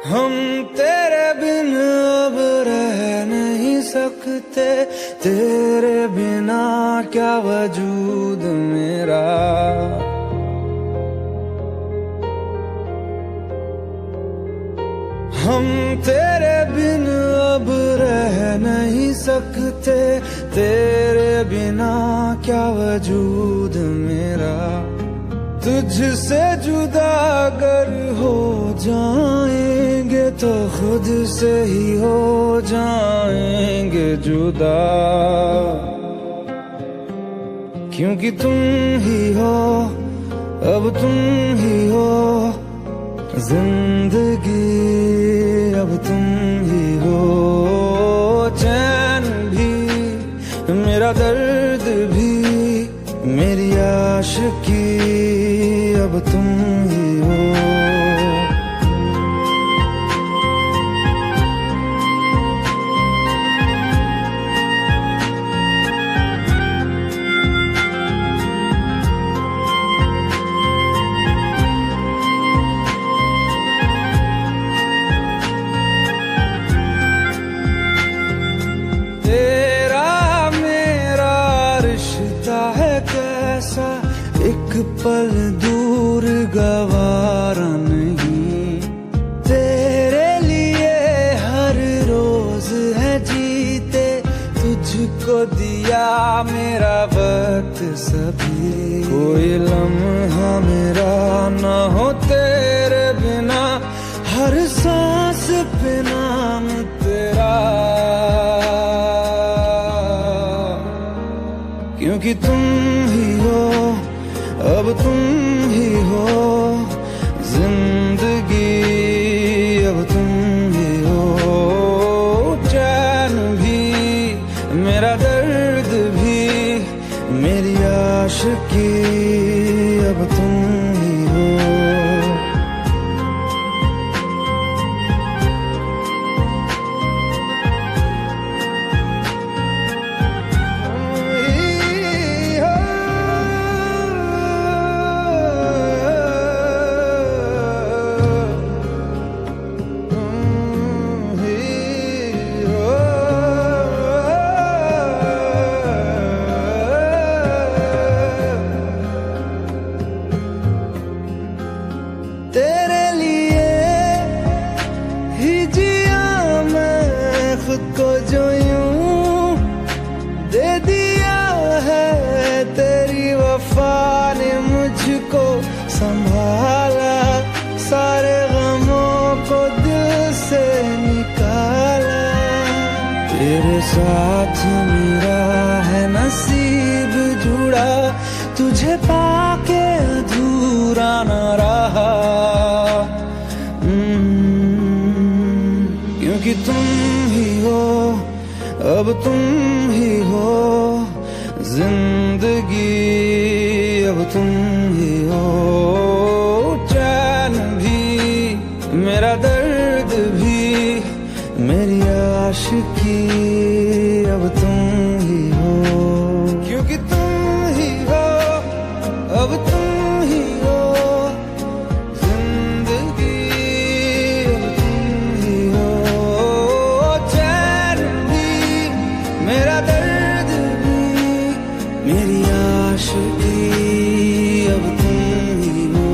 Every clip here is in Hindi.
हम तेरे बिन अब रह नहीं सकते, तेरे बिना क्या वजूद मेरा। हम तेरे बिन अब रह नहीं सकते, तेरे बिना क्या वजूद मेरा। तुझसे जुदा अगर हो जाएंगे तो खुद से ही हो जाएंगे जुदा, क्योंकि तुम ही हो, अब तुम ही हो जिंदगी, अब तुम ही हो। चैन भी मेरा दर्द भी मेरी आशिकी, अब तुम ही हो। एक पल दूर गवारा नहीं, तेरे लिए हर रोज है जीते, तुझको दिया मेरा वक्त सभी। कोई लम्हा मेरा ना हो तेरे बिना, हर सांस पे नाम तेरा, क्योंकि तुम ही हो, अब तुम ही हो जिंदगी, अब तुम ही हो। चैन भी मेरा दर्द भी मेरी आशिकी, अब तुम ही हो। तेरे लिए ही जिया मैं खुद को, जो यूं दे दिया है तेरी वफा ने मुझको संभाला, सारे गमों को दिल से निकाला। तेरे साथ मेरा है नसीब जुड़ा, तुझे पाके अधूरा न रहा, क्योंकि तुम ही हो, अब तुम ही हो जिंदगी, अब तुम ही हो। चैन भी मेरा दर्द भी मेरी आशिकी, अब तुम ही हो, क्योंकि तुम ही हो, अब तुम ही हो जिंदगी, अब तुम ही हो। चैन भी मेरा दर्द भी मेरी आशिकी, अब तुम ही हो।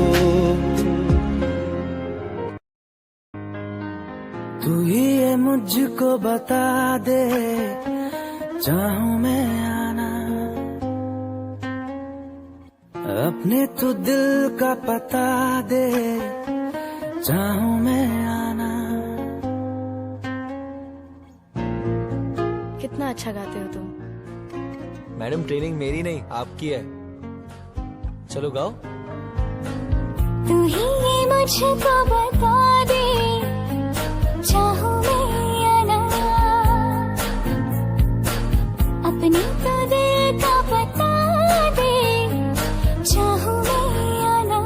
तू ही ये मुझको बता दे, चाहूं मैं आना, अपने तू दिल का पता दे, चाहूं मैं आना। कितना अच्छा गाते हो तुम। मैडम ट्रेनिंग मेरी नहीं आपकी है, चलो गाओ। तू ही ये मुझको बता दे, चाहूं मैं आना, अपनी तो दिल का पता दे, चाहूं मैं आना।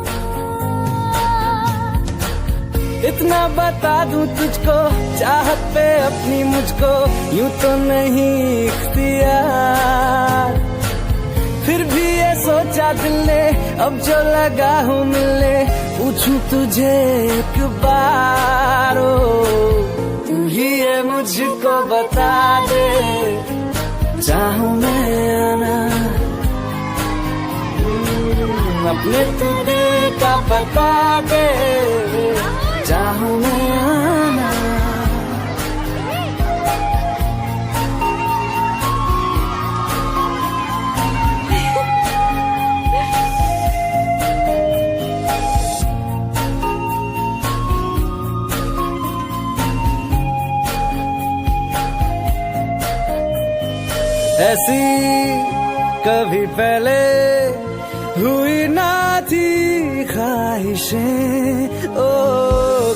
इतना बता दूं तुझको, चाहत पे अपनी मुझको यूं तो नहीं इख्तियार, फिर भी ये सोचा दिल ने अब जो लगा हूँ मिलने, पूछूं तुझे एक बार, ओ तू ही है मुझको बता दे, चाहूं मैं आना अपने तुझे का बता दे, चाहूं मैं आना। ऐसी कभी पहले हुई ना थी ख्वाहिशें, ओ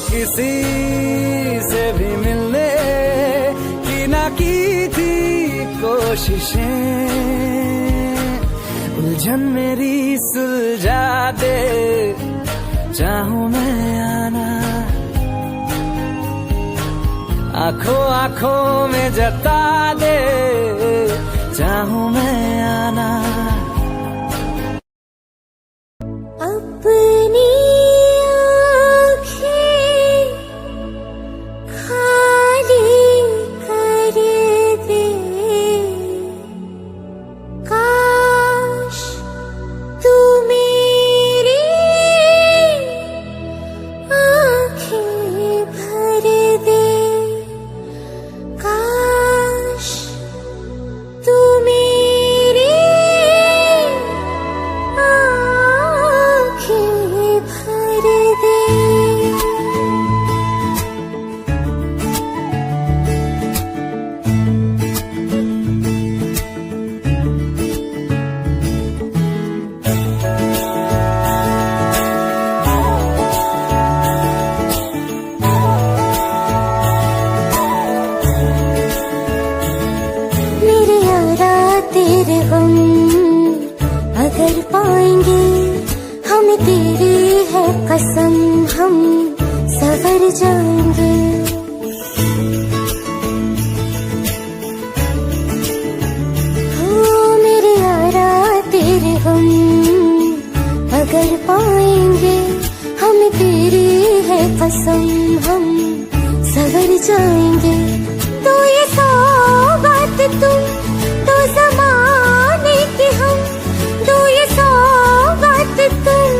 किसी से भी मिलने की ना की थी कोशिशें, उलझन मेरी सुलझा दे, चाहूं मैं आना आंखों आंखों में जता दे, चाहूं मैं आना। अपनी आँखें खाली कर दे, काश तू मेरी आँखें भर दे, काश तू मेरी आँखें भर दे। मेरे यारा तेरे हम अगर पाएंगे, हमें तेरी है कसम, हम सवर जाएंगे। हो मेरे यारा तेरे हम अगर पाएंगे, हमें तेरी है कसम, हम सवर जाएंगे। तो ये सौगात तुम तो ज़माने की हम, तो ये सौगात तुम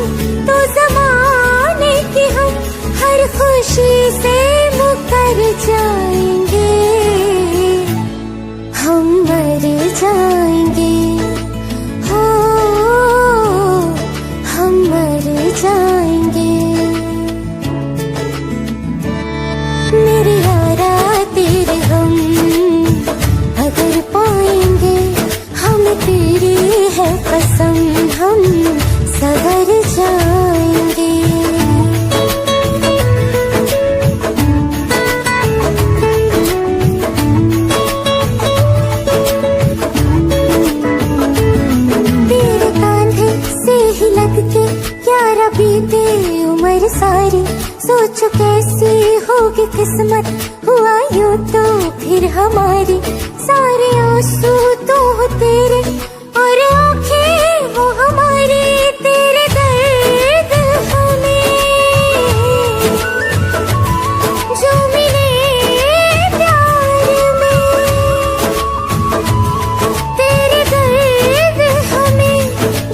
तो ज़माने की हम, हर खुशी से मुकर जाएंगे, हम मर जाएंगे, हो हम मर जाएंगे। मेरे यारा तेरे हम अगर पाएंगे, हमें तेरी है कसम, हम सवर जाएंगे। तेरे कांधे से ही लग के यारा बीते उम्र सारी, सोचो कैसी होगी किस्मत, हुआ यूं तो फिर हमारी, सारे आंसू तो हो तेरे और आंखें वो हमारी, तेरे दर्द हमें जो मिले प्यार में, तेरे दर्द हमें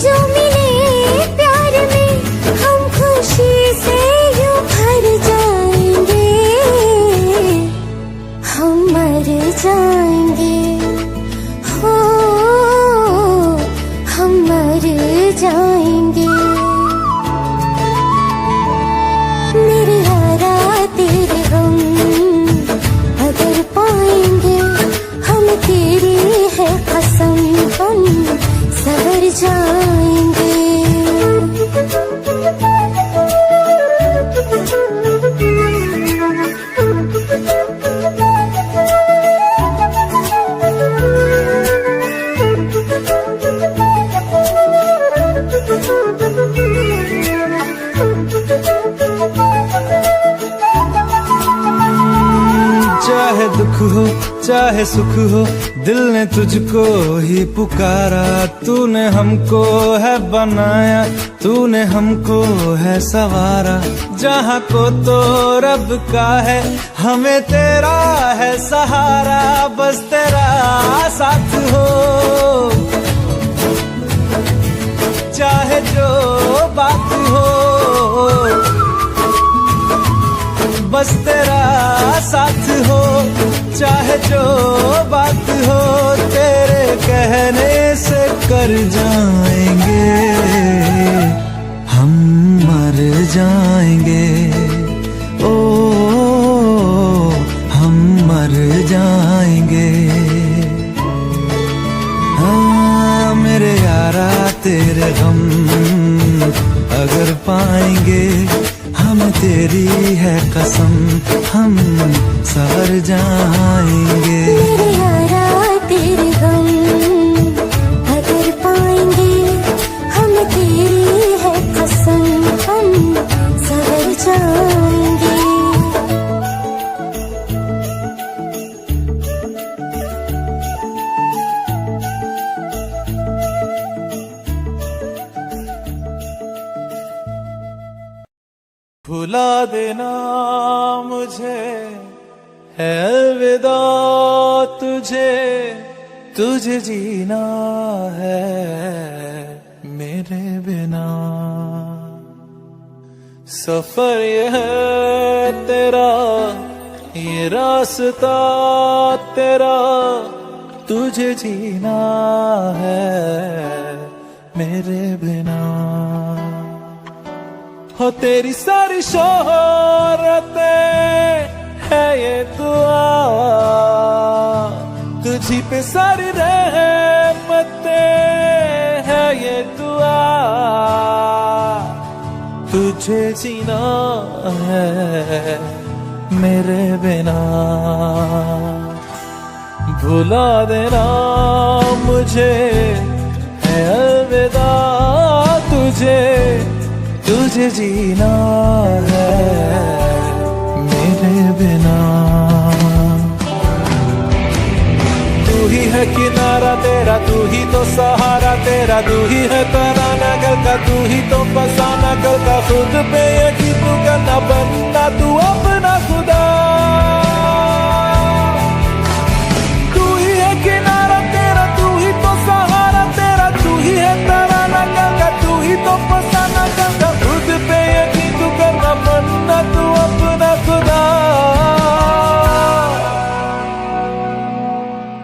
जो मिले प्यार में, हम खुशी से यूं भर जाएंगे, हम मर जाएंगे, हो हम मर चाहे सुख हो दिल ने तुझको ही पुकारा। तूने हमको है बनाया, तूने हमको है सवारा। जहाँ को तो रब का है, हमें तेरा है सहारा। बस तेरा साथ हो, चाहे जो बात हो। बस तेरा साथ हो, चाहे जो बात हो। तेरे कहने से कर जाएंगे, हम मर जाएंगे। ओ हम मर जाएंगे। हाँ मेरे यारा तेरे गम अगर पाएंगे, हमें तेरी है कसम, हम सवर जाएंगे। मेरे यारा तेरे गम अगर पाएंगे, हमें तेरी है कसम, हम सवर जाएंगे। भुला देना मुझे है अलविदा तुझे, तुझे जीना है मेरे बिना। सफर ये है तेरा, ये रास्ता तेरा, तुझे जीना है मेरे बिना। हो तेरी सारी शोहरतें है ये दुआ, तुझी पे सारी रहमतें है ये दुआ। तुझे जीना है मेरे बिना। भुला देना मुझे है अलविदा तुझे, तुझे जीना है मेरे बिना। तू ही है किनारा तेरा, तू ही तो सहारा तेरा, तू ही है तराना गल का, तू ही तो फसाना गल का। खुद पे यकीन तू करना, बनना तू अपना खुदा। तू ही है किनारा तेरा, तू ही तो सहारा तेरा, तू ही है तराना गल का, तू ही तो फसाना गल का। खुद पे यकीन तू करना, बनना तू अपना खुदा।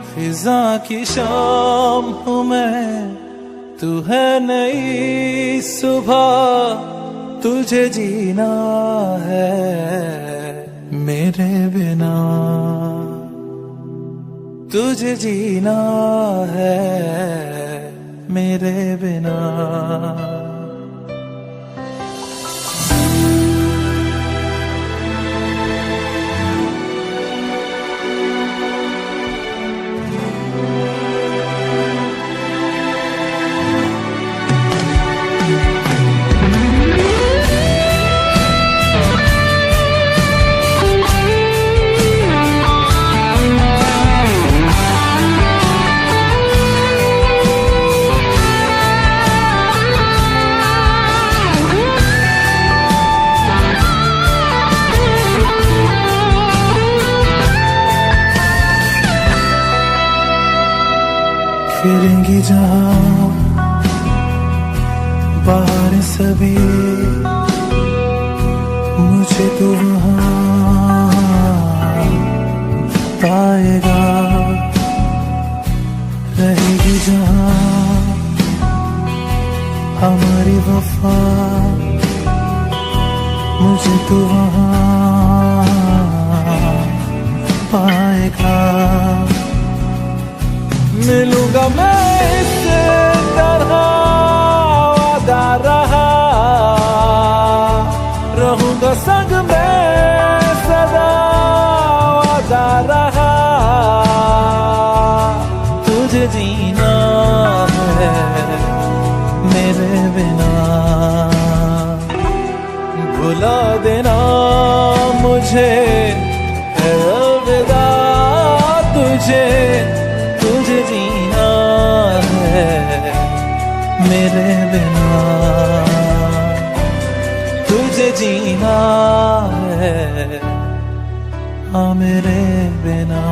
फिजा की शाम हूँ मैं, तू है नई सुबह, तुझे जीना है मेरे बिना। तुझे जीना है मेरे बिना। फिरेंगी जहाँ बाहर सभी, मुझे तो वहाँ पाएगा। रहेगी जहाँ हमारी वफा, मुझे तो वहाँ पाएगा। मिलूंगा मैं इस तरह वादा रहा, रहूंगा संग में सदा वादा रहा। तुझे जीना है मेरे बिना। भुला देना मुझे है अलविदा तुझे, मुझे तुझे जीना है मेरे बिना, तुझे जीना है हाँ मेरे बिना।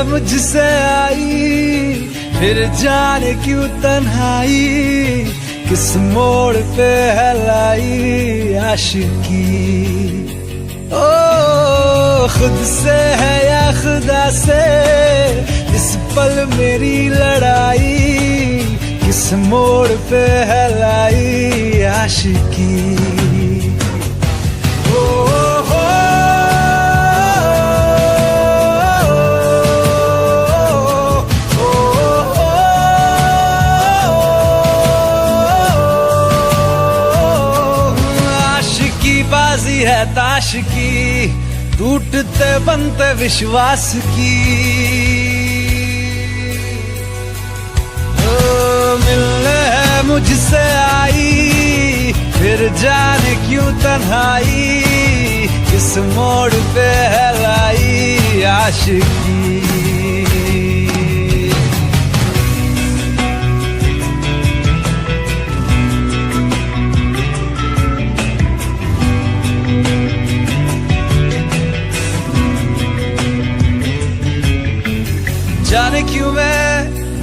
मुझसे आई, फिर जाने क्यों तन्हाई, किस मोड़ पे है लाई आशिकी। ओ खुद से है या खुदा से, इस पल मेरी लड़ाई, किस मोड़ पे है लाई आशिकी। ओ हो आशिकी बाजी है ताश की, टूटते बनते विश्वास की। मिलने है मुझसे आई, फिर जाने क्यों तन्हाई, किस मोड़ पे है लाई आशिकी। जाने क्यों मैं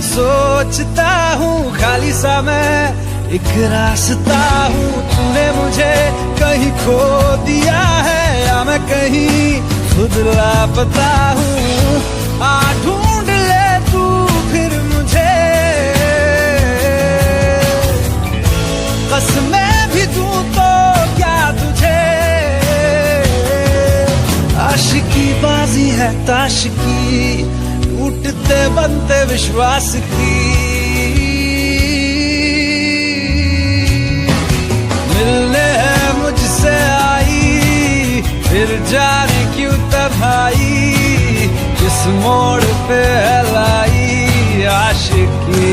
सोचता हूँ खाली सा मैं एक रास्ता हूँ, तूने मुझे कहीं खो दिया है या मैं कहीं खुद लापता हूँ। आ ढूंढ ले तू फिर मुझे, कसमें भी दूं तो क्या तुझे। आशिकी बाजी है ताश की, टूटते बनते विश्वास की। मिलने है मुझसे आई, फिर जाने क्यों तन्हाई, किस मोड़ पे है लाई आशिकी।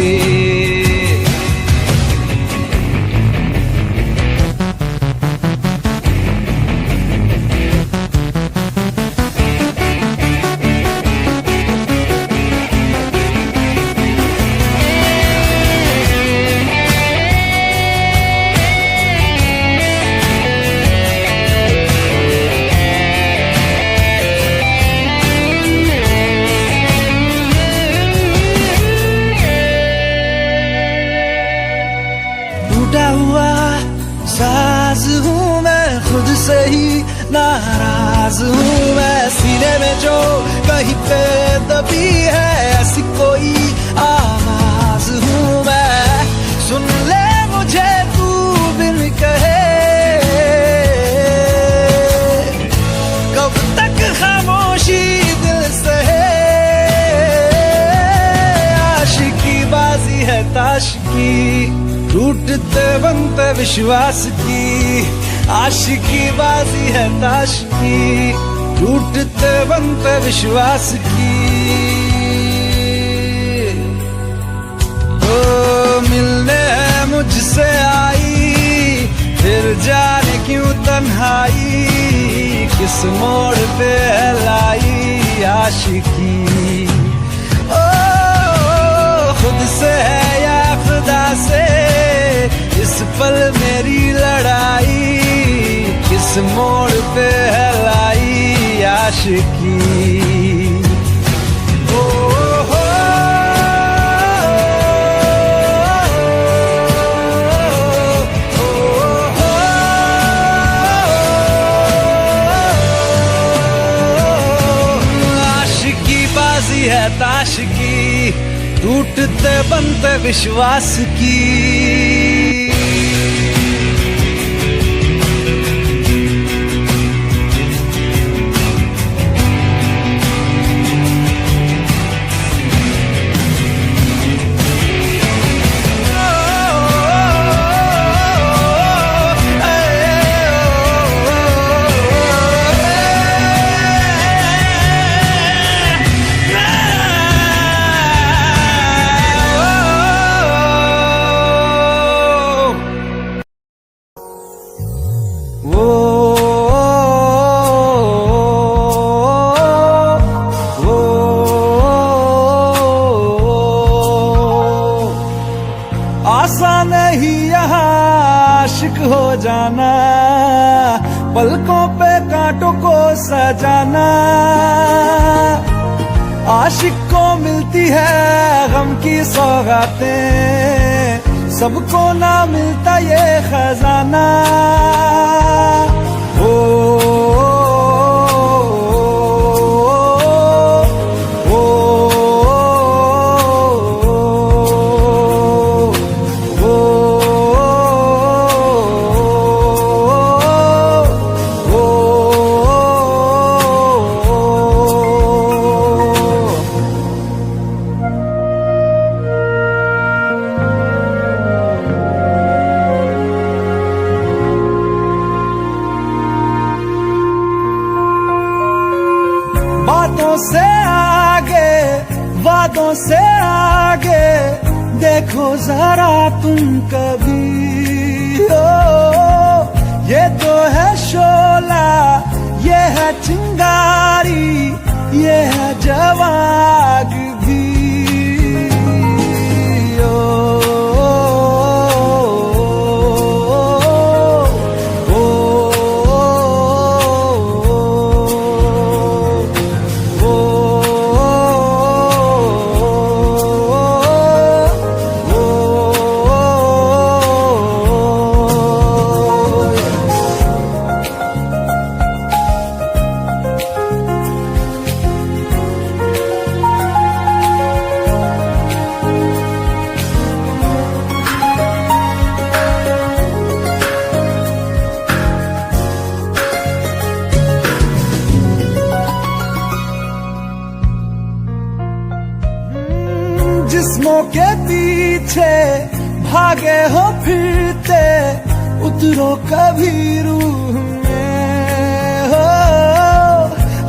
टूटा हुआ साज हूँ मैं, खुद से ही नाराज हूँ मैं। सीने में जो कहीं पे दबी है ऐसी कोई आवाज हूँ मैं। सुन ले मुझे तू बिन कहे, कब तक खामोशी दिल सहे। आशिकी बाजी है ताश की, टूटते बनते विश्वास की। आशिकी बाजी है ताश की, टूटते बनते विश्वास की। ओ मिलने है मुझसे आई, फिर जाने क्यों तन्हाई, किस मोड़ पे है लाई आशिकी। ओ खुद से है या खुदा से, इस पल मेरी लड़ाई, किस मोड़ पे है लाई आशिकी। ओ हो आशिकी बाजी है ताश की, टूटते बनते विश्वास की। आसान नहीं यहाँ आशिक हो जाना, पलकों पे कांटों को सजाना। आशिक को मिलती है गम की सौगातें, सबको ना मिलता ये खजाना। ओ, बातों से आगे, वादों से आगे देखो जरा तुम कभी। ओ, ये तो है शोला, ये है चिंगारी, ये है जवाग भी। ओ, जिस्मों के पीछे भागे हो फिरते, उतरो कभी रूह में।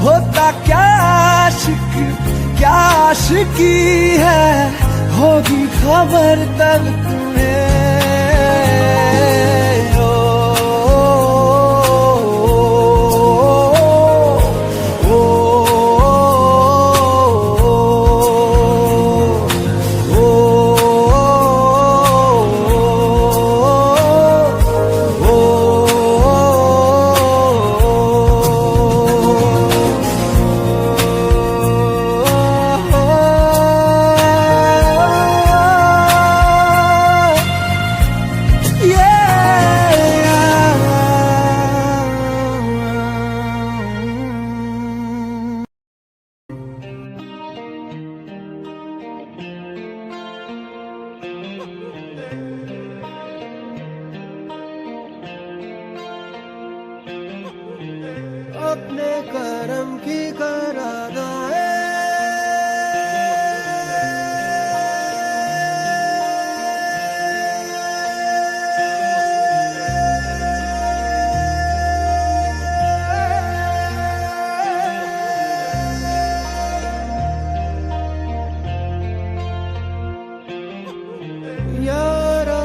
होता क्या आशिक, क्या आशिकी है, होगी खबर तब तुम्हें। अपने करम की करादाए, यारा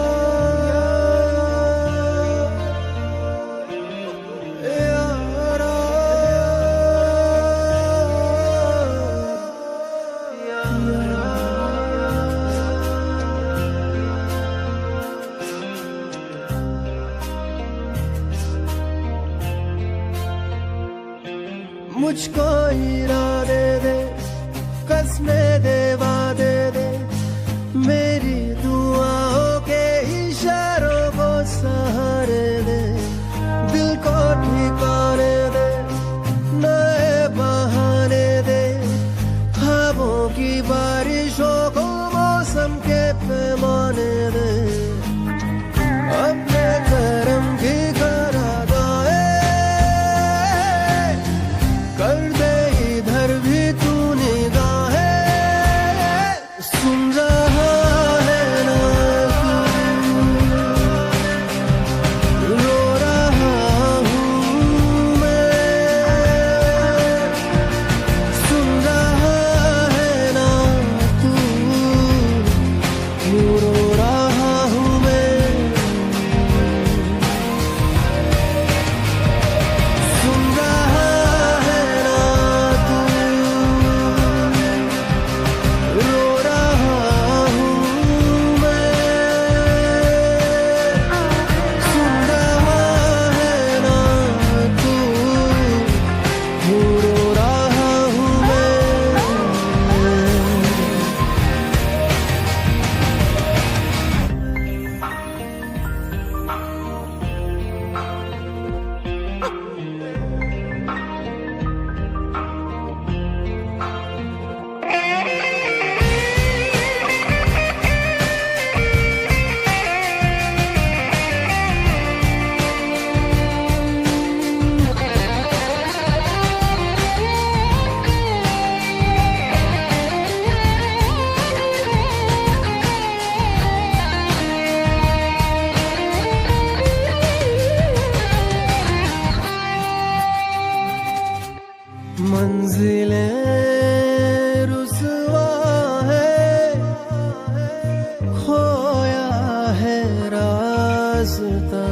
मुझको इरादे दे, कसमें दे, वादे दे, मेरी दुआओं के इशारों को सहारे दे, दिल को ठिकाने दे, नए बहाने दे, ख्वाबों की बारिशों को मौसम के पैमाने दे। अपने करम की करादाए कर दे, इधर भी तू निगाहें। मंजिलें रुसवा है, खोया है रास्ता,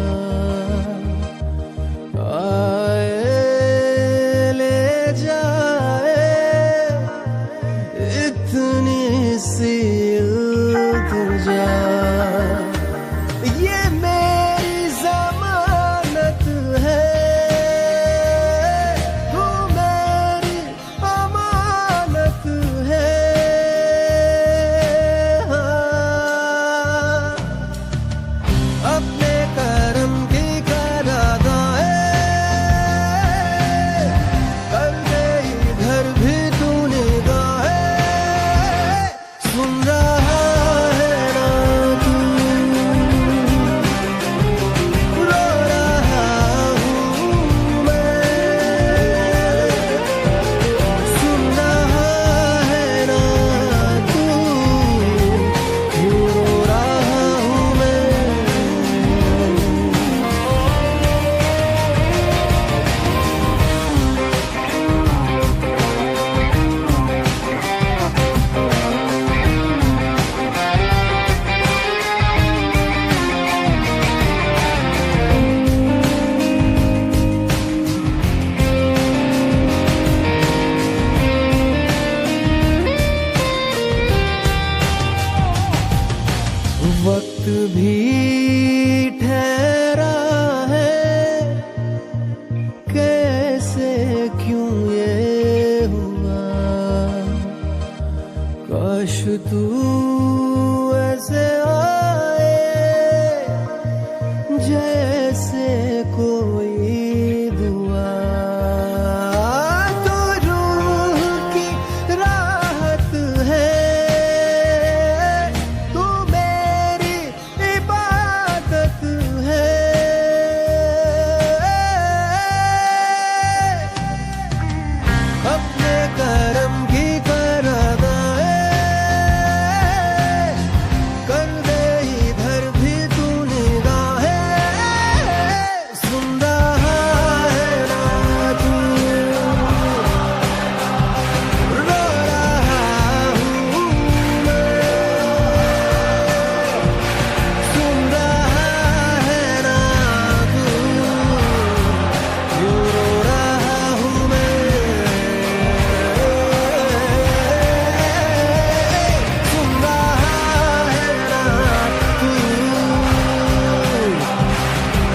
आए ले जाए इतनी सी इल्तिजा। ये मेरी जमानत है, तू मेरी अमानत है। हाँ, अपने करम की करादाए कर दे इधर भी तू निगाहें। सुन रहा है ना तू, रो रहा हूँ मैं। सुन रहा है ना तू, क्यों रो रहा हूँ मैं। वक्त भी ठहरा है, कैसे क्यों ये हुआ। काश तू ऐसे आए जैसे कोई दुआ। तो रूह की राहत है, तू मेरी इबादत है। अपने करम की करादाए कर दे इधर भी तू निगाहें। सुन रहा है ना तू, रो रहा हूँ मैं। सुन रहा है ना तू, क्यों रो रहा हूँ मैं। सुन रहा है ना तू,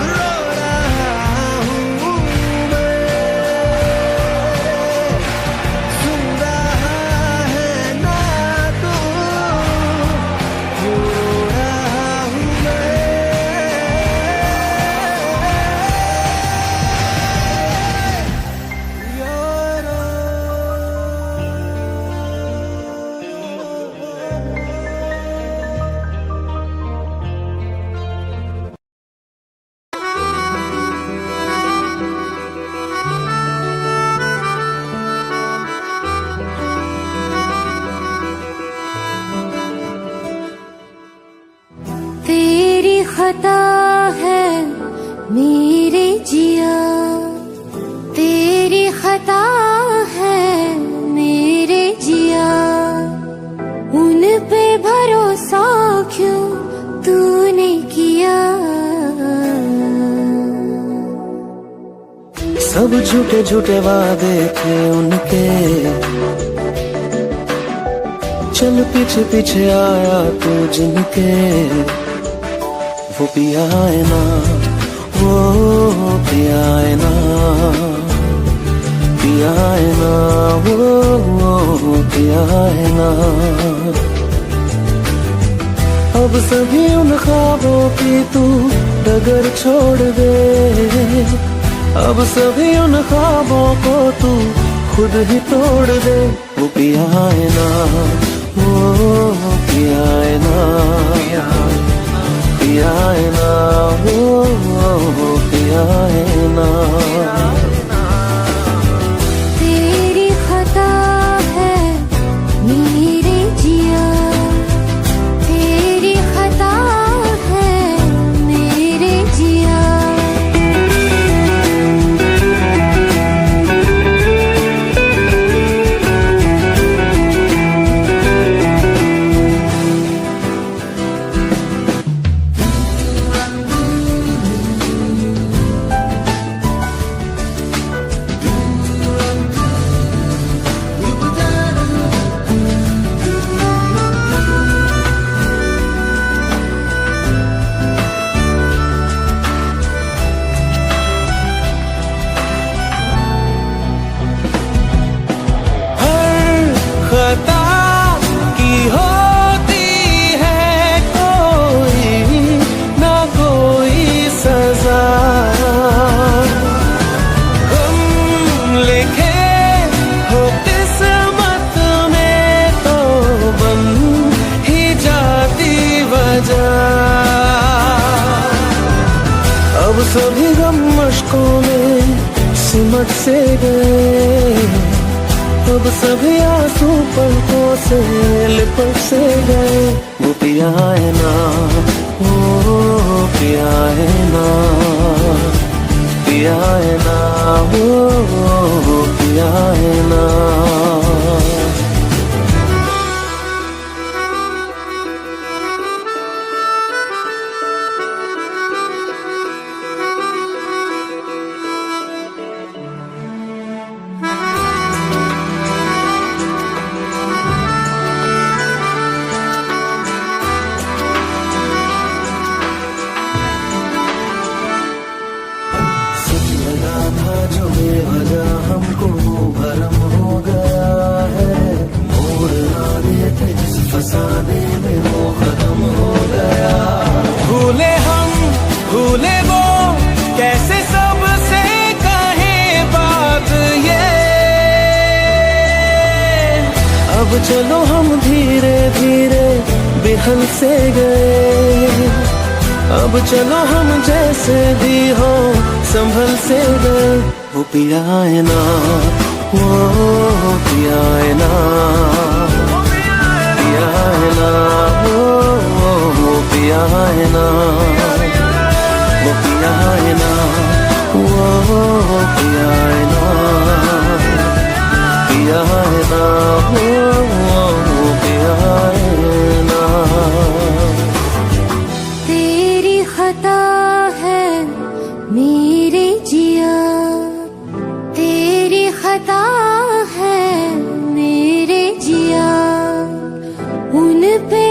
रो रहा हूँ मैं। सुन रहा है ना तू, क्यों रो रहा हूँ मैं। तेरी खता है मेरे जिया, तेरी खता है मेरे जिया। उन पे भरोसा क्यों तूने किया। सब झूठे झूठे वादे थे उनके, चल पीछे पीछे आया तू जिनके। वो पिया है ना, वो पिया है ना, पिया है ना, वो पिया है ना। अब सभी उन ख्वाबों की तू डगर छोड़ दे, अब सभी उन ख्वाबों को तू खुद ही तोड़ दे। वो पिया है ना, वो पिया है ना, पिया है ना, वो पिया है ना। तेरी खता है मेरे जिया, तेरी खता है मेरे जिया। सिमट से गए, अब सभी आंसू पलकों से लिपट से गए। वो पिया है ना, वो पिया है ना, पिया है ना, वो पिया है ना। जो बेवजह हमको भरम हो गया है, मोड़ आने थे जिस फसाने में वो खत्म हो गया। भूले हम भूले वो, कैसे सबसे कहे बात ये। अब चलो हम धीरे धीरे बिहल से गए, अब चलो हम जैसे भी हो संभल से गए। वो पिया है ना, वो पिया है ना, पिया है ना, वो पिया है ना, वो पिया है ना, वो पिया है ना, पिया है ना, वो पिया है ना। तेरी खता है मेरे जिया, तेरी खता है मेरे जिया, उन पे